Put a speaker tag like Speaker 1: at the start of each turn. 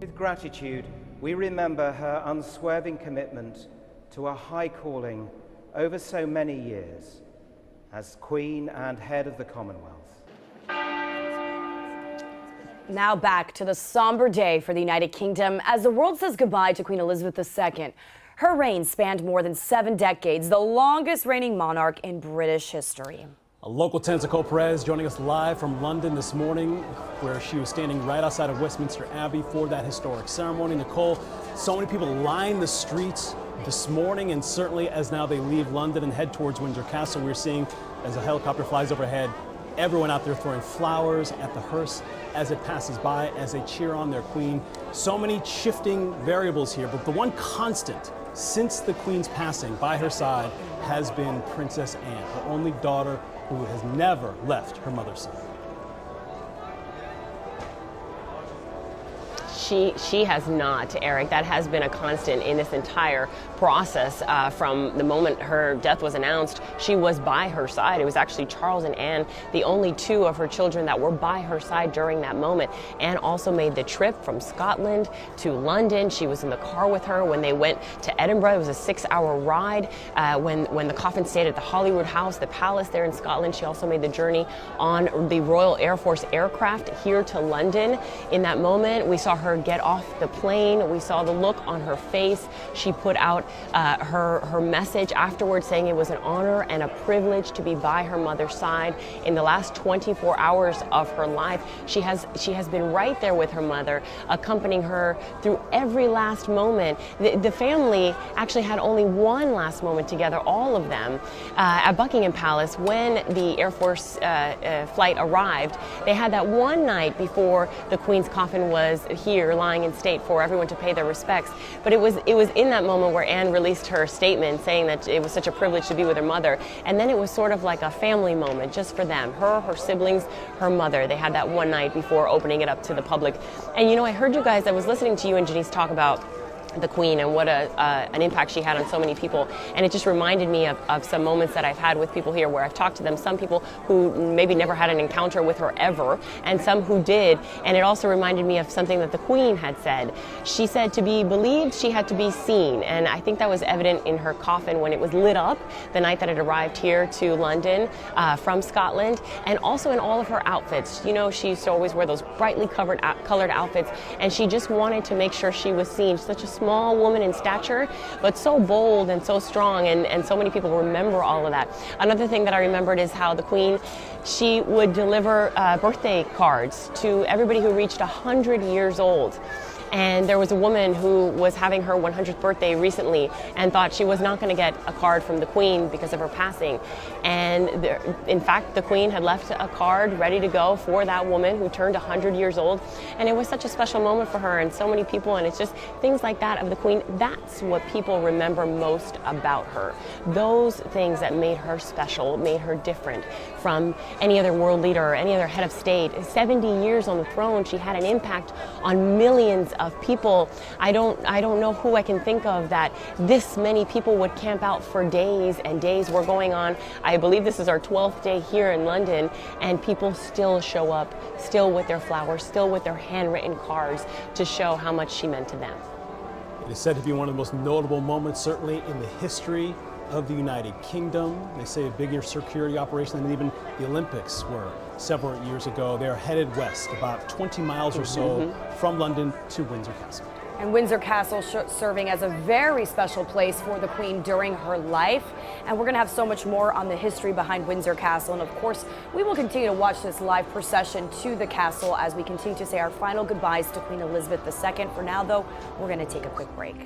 Speaker 1: With gratitude, we remember her unswerving commitment to a high calling over so many years as Queen and head of the Commonwealth.
Speaker 2: Now back to the somber day for the United Kingdom as the world says goodbye to Queen Elizabeth II. Her reign spanned more than 7 decades, the longest reigning monarch in British history.
Speaker 3: A local 10's Nicole Perez joining us live from London this morning, where she was standing right outside of Westminster Abbey for that historic ceremony. Nicole, so many people lined the streets this morning, and certainly as now they leave London and head towards Windsor Castle, we're seeing as a helicopter flies overhead, everyone out there throwing flowers at the hearse as it passes by, as they cheer on their queen. So many shifting variables here, but the one constant since the Queen's passing by her side has been Princess Anne, her only daughter who has never left her mother's side.
Speaker 4: She has not, Eric. That has been a constant in this entire process. From the moment her death was announced, she was by her side. It was actually Charles and Anne, the only 2 of her children that were by her side during that moment. Anne also made the trip from Scotland to London. She was in the car with her when they went to Edinburgh. It was a 6-hour ride. When the coffin stayed at the Holyrood House, the palace there in Scotland, she also made the journey on the Royal Air Force aircraft here to London. In that moment, we saw her get off the plane. We saw the look on her face. She put out her message afterwards saying it was an honor and a privilege to be by her mother's side. In the last 24 hours of her life, she has been right there with her mother, accompanying her through every last moment. The family actually had only one last moment together, all of them, at Buckingham Palace when the Air Force flight arrived. They had that one night before the Queen's coffin was here lying in state for everyone to pay their respects. But it was in that moment where Anne released her statement saying that it was such a privilege to be with her mother. And then it was sort of like a family moment just for them, her siblings, her mother. They had that one night before opening it up to the public. And you know, I heard you guys, I was listening to you and Janice talk about the Queen and what an impact she had on so many people, and it just reminded me of some moments that I've had with people here where I've talked to them, some people who maybe never had an encounter with her ever, and some who did. And it also reminded me of something that the Queen had said. She said to be believed, she had to be seen, and I think that was evident in her coffin when it was lit up the night that it arrived here to London from Scotland, and also in all of her outfits. You know, she used to always wear those brightly colored outfits, and she just wanted to make sure she was seen. Such a small woman in stature, but so bold and so strong, and so many people remember all of that. Another thing that I remembered is how the Queen, she would deliver birthday cards to everybody who reached 100 years old. And there was a woman who was having her 100th birthday recently and thought she was not going to get a card from the Queen because of her passing. And in fact, the Queen had left a card ready to go for that woman who turned 100 years old. And it was such a special moment for her and so many people. And it's just things like that of the Queen. That's what people remember most about her. Those things that made her special, made her different from any other world leader or any other head of state. 70 years on the throne, she had an impact on millions of people. I don't know who I can think of that this many people would camp out for days and days. We're going on, I believe this is our 12th day here in London, and people still show up, still with their flowers, still with their handwritten cards to show how much she meant to them.
Speaker 3: It is said to be one of the most notable moments, certainly in the history of the United Kingdom. They say a bigger security operation than even the Olympics were several years ago. They are headed west, about 20 miles or so from London to Windsor Castle.
Speaker 2: And Windsor Castle serving as a very special place for the Queen during her life. And we're going to have so much more on the history behind Windsor Castle. And of course, we will continue to watch this live procession to the castle as we continue to say our final goodbyes to Queen Elizabeth II. For now, though, we're going to take a quick break.